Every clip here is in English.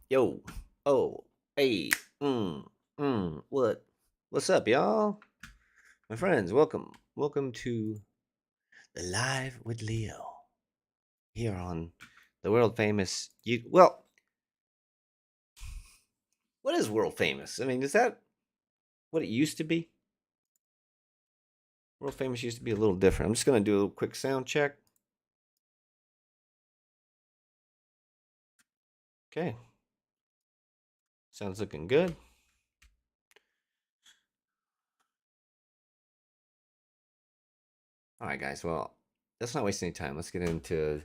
Yo, oh, hey, what's up, y'all? My friends, welcome to the Live with Leo here on the world famous. What is world famous? I mean, is that what it used to be? World famous used to be a little different. I'm just gonna do a little quick sound check. Okay, sounds looking good. All right, guys. Well, let's not waste any time. Let's get into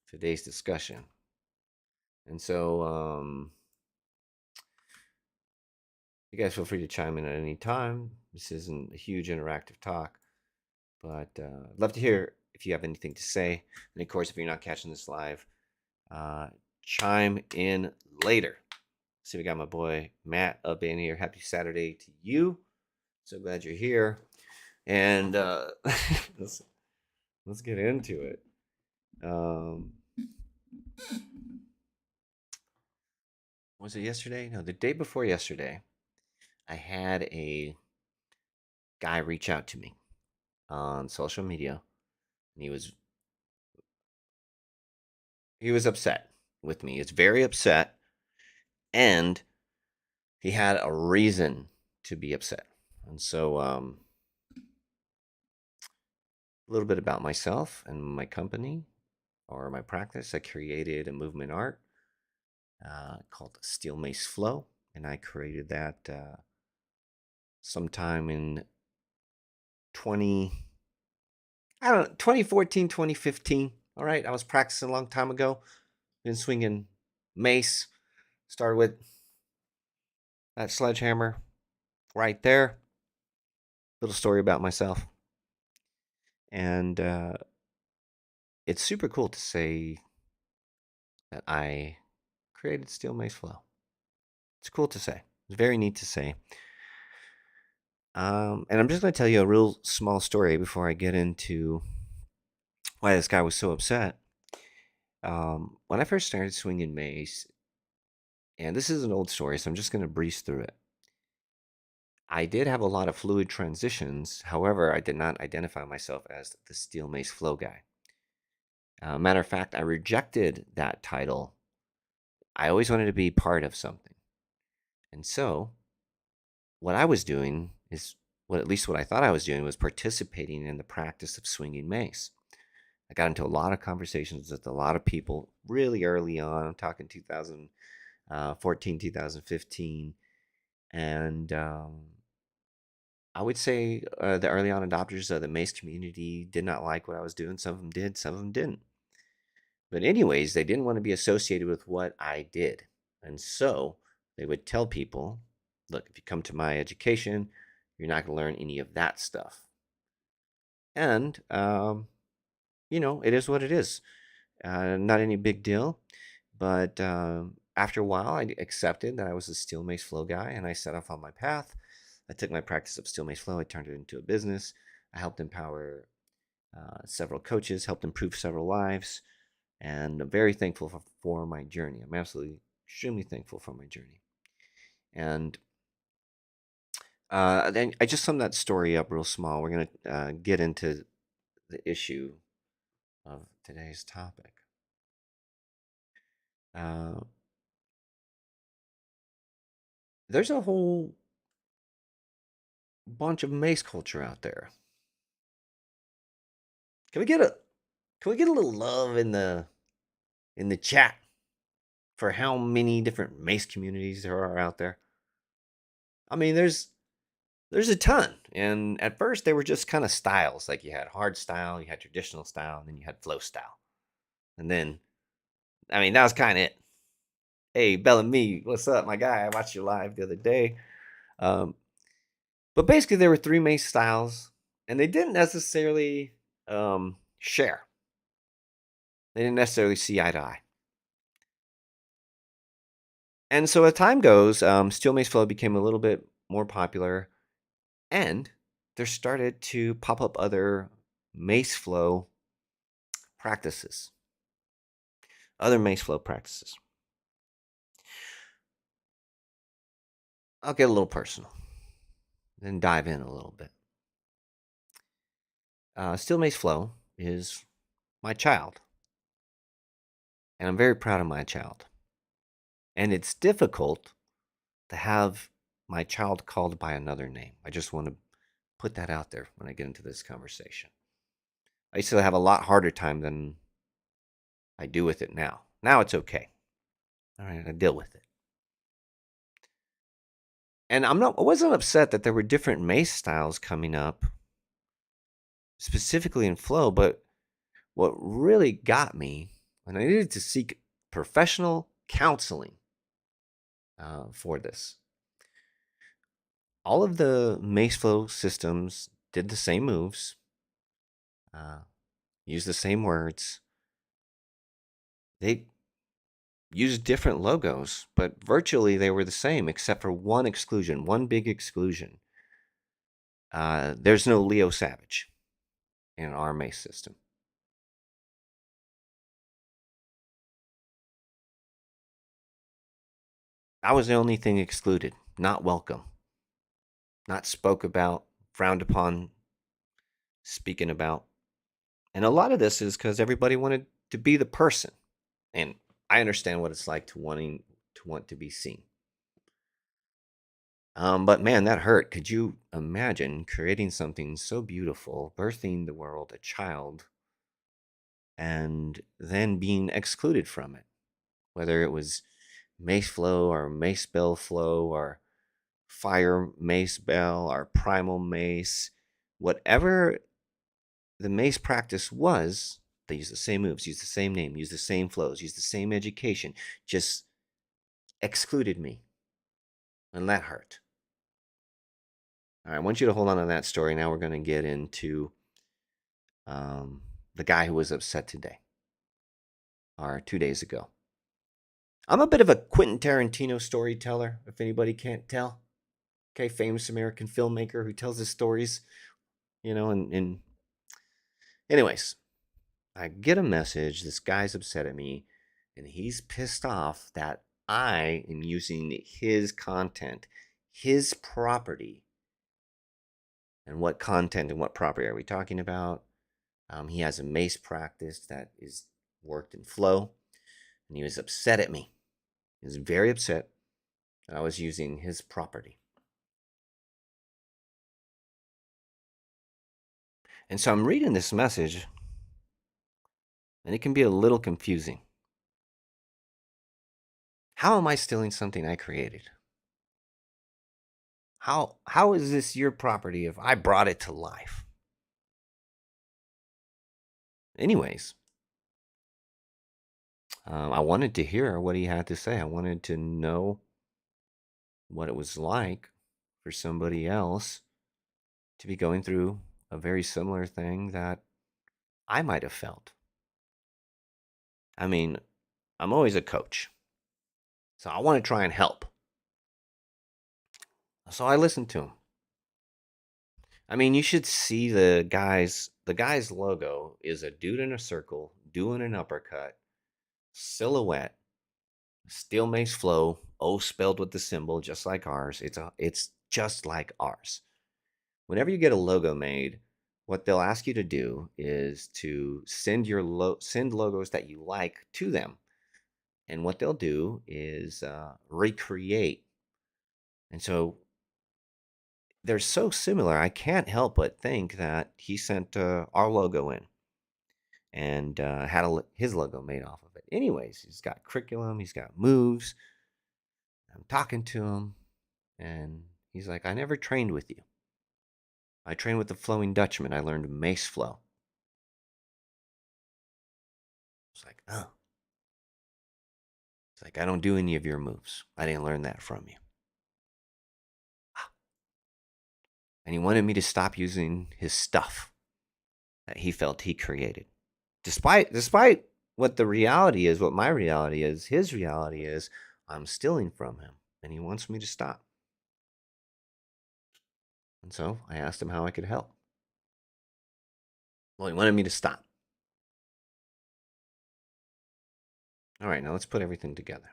today's discussion. And so, you guys feel free to chime in at any time. This isn't a huge interactive talk, but I'd love to hear if you have anything to say. And of course, if you're not catching this live, uh, chime in later. See, we got my boy Matt up in here. Happy Saturday to you. So glad you're here. And let's let's get into it. Um, was it yesterday? No, the day before yesterday, I had a guy reach out to me on social media, and he was upset with me. He's very upset, and he had a reason to be upset. And so, a little bit about myself and my company or my practice. I created a movement art called Steel Mace Flow, and I created that sometime in 20, I don't know, 2014, 2015. All right, I was practicing a long time ago. Been swinging mace. Started with that sledgehammer right there. Little story about myself. And it's super cool to say that I created Steel Mace Flow. It's cool to say. It's very neat to say. And I'm just going to tell you a real small story before I get into why this guy was so upset. When I first started swinging mace, and this is an old story, so I'm just going to breeze through it. I did have a lot of fluid transitions. However, I did not identify myself as the Steel Mace Flow guy. Matter of fact, I rejected that title. I always wanted to be part of something. And so, what I was doing is, at least what I thought I was doing, was participating in the practice of swinging mace. I got into a lot of conversations with a lot of people really early on. I'm talking 2014, 2015. And I would say the early on adopters of the mace community did not like what I was doing. Some of them did, some of them didn't. But, anyways, they didn't want to be associated with what I did. And so they would tell people, look, if you come to my education, you're not going to learn any of that stuff. And, it is what it is. Not any big deal. But after a while, I accepted that I was a Steel Mace Flow guy, and I set off on my path. I took my practice of Steel Mace Flow, I turned it into a business. I helped empower several coaches, helped improve several lives, and I'm very thankful for my journey. I'm absolutely extremely thankful for my journey. And then I just summed that story up real small. We're going to get into the issue of today's topic. Uh, there's a whole bunch of mace culture out there. Can we get a little love in the chat for how many different mace communities there are out there? I mean, there's a ton. And at first they were just kind of styles. Like you had hard style, you had traditional style, and then you had flow style. And then, I mean, that was kind of it. Hey, Bellamy, what's up, my guy? I watched you live the other day. Um, but basically, there were three main styles, and they didn't necessarily share. They didn't necessarily see eye to eye. And so as time goes, Steel Mace Flow became a little bit more popular, and there started to pop up other Mace Flow practices. Other Mace Flow practices. I'll get a little personal, then dive in a little bit. Still Mace Flow is my child, and I'm very proud of my child. And it's difficult to have my child called by another name. I just want to put that out there when I get into this conversation. I used to have a lot harder time than I do with it now. Now it's okay. All right, I deal with it. And I wasn't upset that there were different mace styles coming up, specifically in flow, but what really got me, and I needed to seek professional counseling for this. All of the mace flow systems did the same moves, used the same words. They used different logos, but virtually they were the same, except for one exclusion, one big exclusion. There's no Leo Savage in our mace system. That was the only thing excluded. Not welcome, not spoke about, frowned upon, speaking about. And a lot of this is because everybody wanted to be the person. And I understand what it's like to want to be seen. But man, that hurt. Could you imagine creating something so beautiful, birthing the world, a child, and then being excluded from it? Whether it was Mace Flow or Mace Bell Flow or Fire Mace Bell or Primal Mace, whatever the mace practice was, they use the same moves, use the same name, use the same flows, use the same education, just excluded me. And that hurt. All right, I want you to hold on to that story. Now we're going to get into the guy who was upset today or 2 days ago. I'm a bit of a Quentin Tarantino storyteller, if anybody can't tell. Okay, famous American filmmaker who tells his stories, and anyways, I get a message. This guy's upset at me, and he's pissed off that I am using his content, his property. And what content and what property are we talking about? He has a mace practice that is worked in flow, and he was upset at me. He was very upset that I was using his property. And so I'm reading this message, and it can be a little confusing. How am I stealing something I created? How is this your property if I brought it to life? Anyways, I wanted to hear what he had to say. I wanted to know what it was like for somebody else to be going through a very similar thing that I might have felt. I mean, I'm always a coach, so I want to try and help. So I listened to him. I mean, you should see the guy's logo is a dude in a circle doing an uppercut, silhouette, steel mace flow, O spelled with the symbol, just like ours. It's just like ours. Whenever you get a logo made, what they'll ask you to do is to send send logos that you like to them, and what they'll do is recreate. And so they're so similar. I can't help but think that he sent our logo in and had his logo made off of it. Anyways, he's got curriculum, he's got moves. I'm talking to him, and he's like, I never trained with you. I trained with the Flowing Dutchman. I learned mace flow. It's like, oh. It's like, I don't do any of your moves. I didn't learn that from you. And he wanted me to stop using his stuff that he felt he created. Despite what the reality is, what my reality is, his reality is, I'm stealing from him. And he wants me to stop. And so I asked him how I could help. Well, he wanted me to stop. All right, now let's put everything together.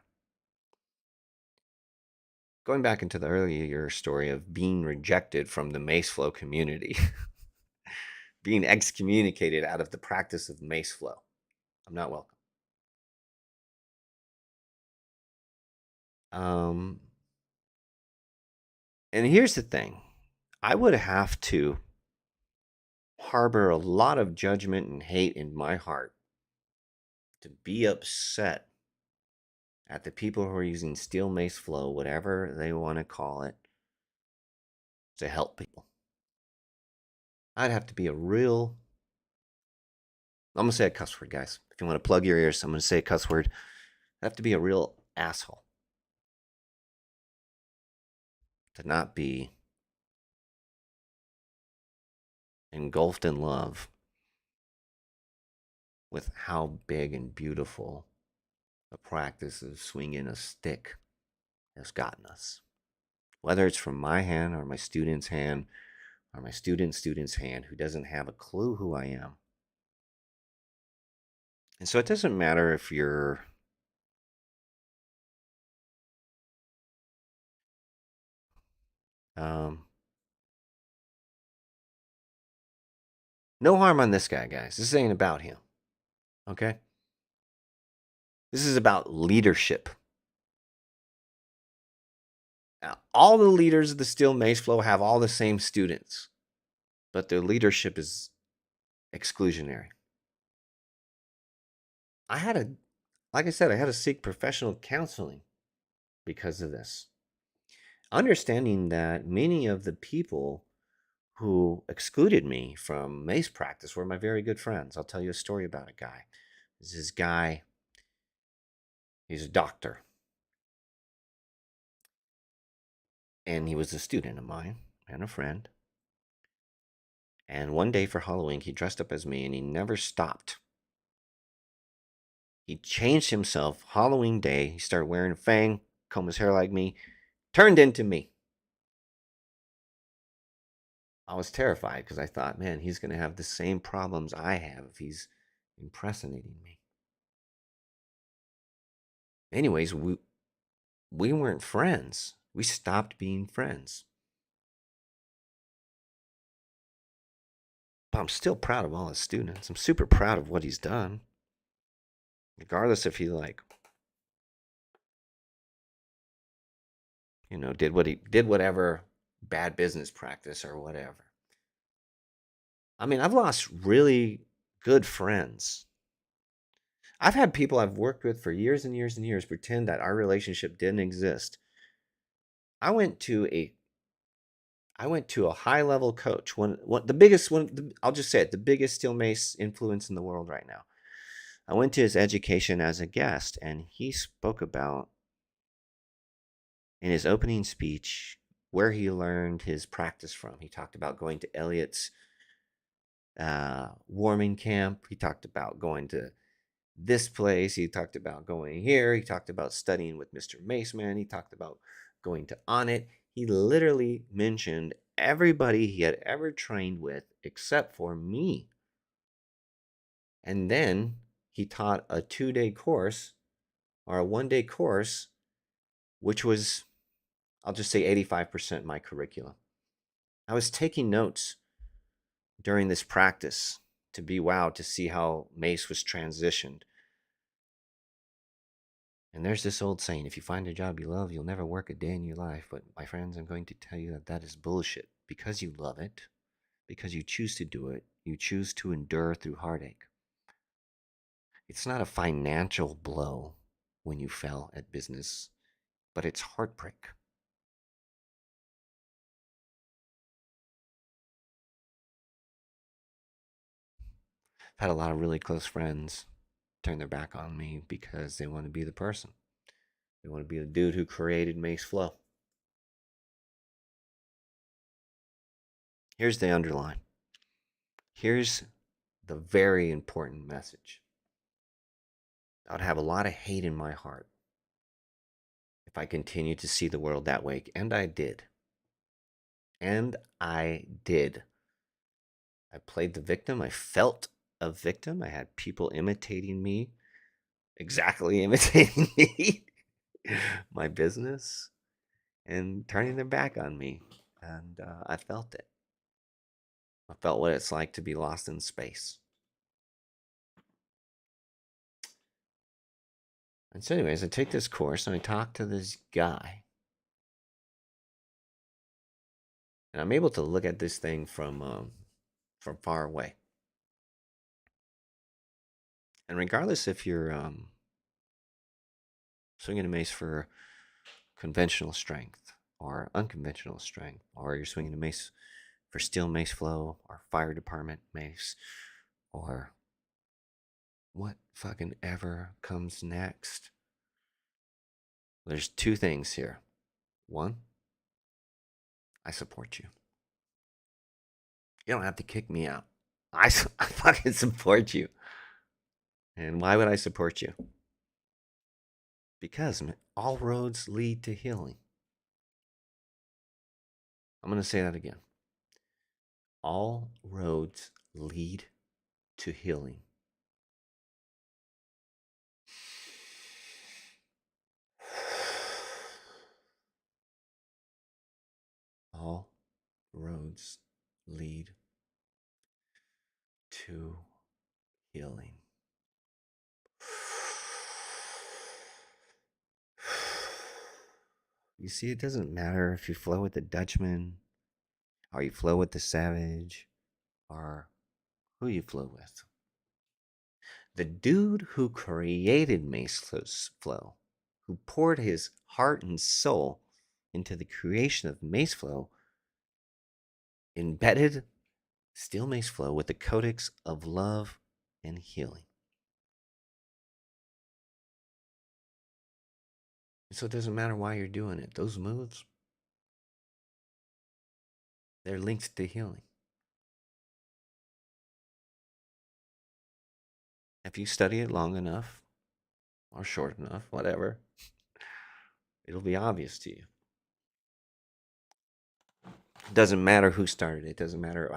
going back into the earlier story of being rejected from the mace flow community, being excommunicated out of the practice of mace flow. I'm not welcome. And here's the thing. I would have to harbor a lot of judgment and hate in my heart to be upset at the people who are using steel mace flow, whatever they want to call it, to help people. I'd have to be a real, I'm going to say a cuss word, guys. If you want to plug your ears, I'm going to say a cuss word. I'd have to be a real asshole to not be engulfed in love with how big and beautiful the practice of swinging a stick has gotten us. Whether it's from my hand or my student's hand or my student's hand who doesn't have a clue who I am. And so it doesn't matter if you're no harm on this guy, guys. This ain't about him. Okay? This is about leadership. Now, all the leaders of the Steel Mace Flow have all the same students, but their leadership is exclusionary. Like I said, I had to seek professional counseling because of this. Understanding that many of the people who excluded me from mace practice were my very good friends. I'll tell you a story about a guy. This guy, he's a doctor. And he was a student of mine and a friend. And one day for Halloween, he dressed up as me and he never stopped. He changed himself Halloween day. He started wearing a fang, comb his hair like me, turned into me. I was terrified because I thought, man, he's going to have the same problems I have if he's impersonating me. Anyways, we weren't friends. We stopped being friends. But I'm still proud of all his students. I'm super proud of what he's done. Regardless if he did whatever bad business practice or whatever. I mean, I've lost really good friends. I've had people I've worked with for years and years and years pretend that our relationship didn't exist. I went to a high-level coach, I'll just say it, the biggest steel mace influence in the world right now. I went to his education as a guest, and he spoke about, in his opening speech, where he learned his practice from. He talked about going to Elliot's warming camp. He talked about going to this place. He talked about going here. He talked about studying with Mr. Maceman. He talked about going to Onnit. He literally mentioned everybody he had ever trained with except for me. And then he taught a 2-day course or a 1-day course, which was, I'll just say 85% my curriculum. I was taking notes during this practice to be wowed to see how mace was transitioned. And there's this old saying, if you find a job you love, you'll never work a day in your life. But my friends, I'm going to tell you that that is bullshit. Because you love it, because you choose to do it, you choose to endure through heartache. It's not a financial blow when you fail at business, but it's heartbreak. I've had a lot of really close friends turn their back on me because they want to be the person. They want to be the dude who created Mace Flow. Here's the underline. Here's the very important message. I'd have a lot of hate in my heart if I continued to see the world that way. And I did. And I did. I played the victim. I felt a victim. I had people imitating me, exactly imitating me, my business. and turning their back on me. And I felt it. I felt what it's like to be lost in space. And so, anyways, I take this course and I talk to this guy. And I'm able to look at this thing from far away. And regardless if you're swinging a mace for conventional strength or unconventional strength, or you're swinging a mace for steel mace flow or fire department mace, or what fucking ever comes next, there's two things here. One, I support you. You don't have to kick me out. I fucking support you. And why would I support you? Because all roads lead to healing. I'm going to say that again. All roads lead to healing. All roads lead to healing. You see, it doesn't matter if you flow with the Dutchman, or you flow with the Savage, or who you flow with. The dude who created Mace Flow, who poured his heart and soul into the creation of Mace Flow, embedded Steel Mace Flow with the codex of love and healing. So it doesn't matter why you're doing it. Those moves, they're linked to healing. If you study it long enough, or short enough, whatever, it'll be obvious to you. It doesn't matter who started it. It doesn't matter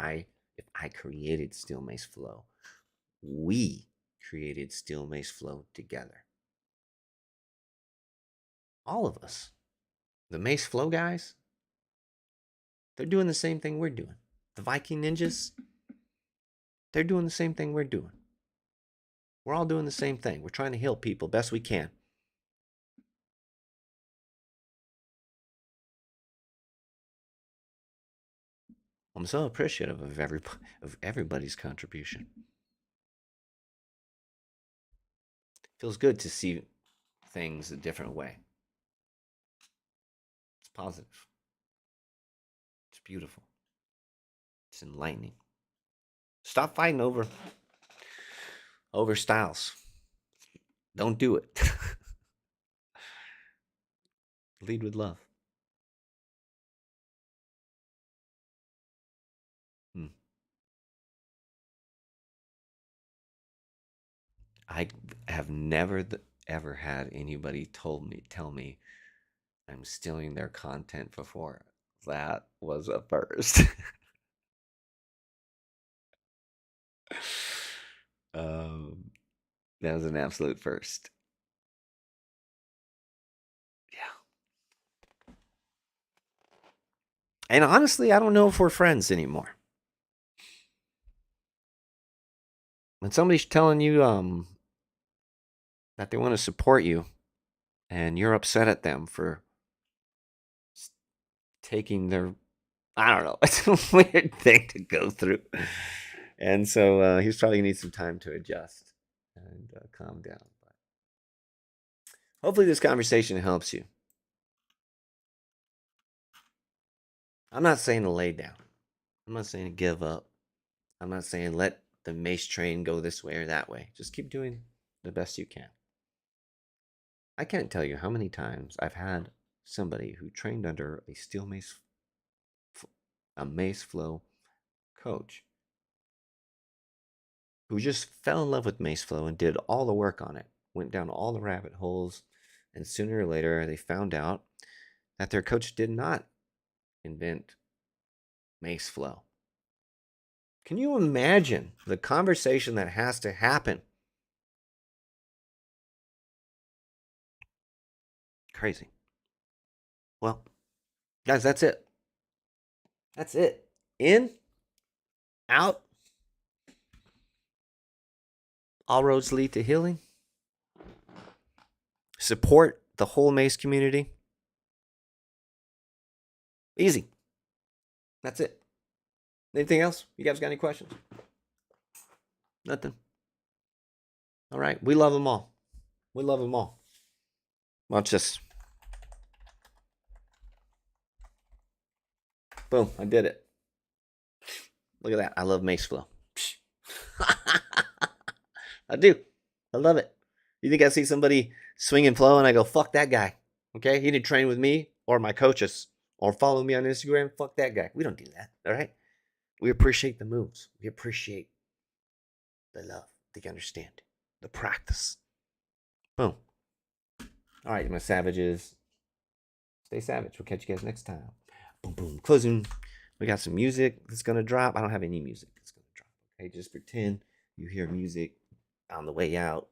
if I created Steel Mace Flow. We created Steel Mace Flow together. All of us. The Mace Flow guys, they're doing the same thing we're doing. The Viking ninjas, they're doing the same thing we're doing. We're all doing the same thing. We're trying to heal people best we can. I'm so appreciative of everybody's contribution. Feels good to see things a different way. It's positive. It's beautiful. It's enlightening. Stop fighting over styles. Don't do it. Lead with love. I have never ever had anybody tell me I'm stealing their content before. That was a first. um, that was an absolute first. Yeah. And honestly, I don't know if we're friends anymore. When somebody's telling you that they want to support you and you're upset at them for taking their, I don't know, it's a weird thing to go through. And so he's probably gonna need some time to adjust and calm down. But hopefully this conversation helps you. I'm not saying to lay down. I'm not saying to give up. I'm not saying let the mace train go this way or that way. Just keep doing the best you can. I can't tell you how many times I've had somebody who trained under a steel mace, a mace flow coach, who just fell in love with mace flow and did all the work on it, went down all the rabbit holes, and sooner or later they found out that their coach did not invent mace flow. Can you imagine the conversation that has to happen? Crazy. Well, Guys, that's it. That's it. In, out, all roads lead to healing. Support the whole Mace community. Easy. That's it. Anything else? You guys got any questions? Nothing. All right. We love them all. We love them all. Watch this. Boom. I did it. Look at that. I love Mace Flow. I do. I love it. You think I see somebody swing and flow and I go, fuck that guy. Okay? He didn't train with me or my coaches or follow me on Instagram. Fuck that guy. We don't do that. All right? We appreciate the moves. We appreciate the love, the understanding, the practice. Boom. All right, my savages. Stay savage. We'll catch you guys next time. Boom, boom. Closing. We got some music that's going to drop. I don't have any music that's going to drop. Okay, just pretend you hear music on the way out.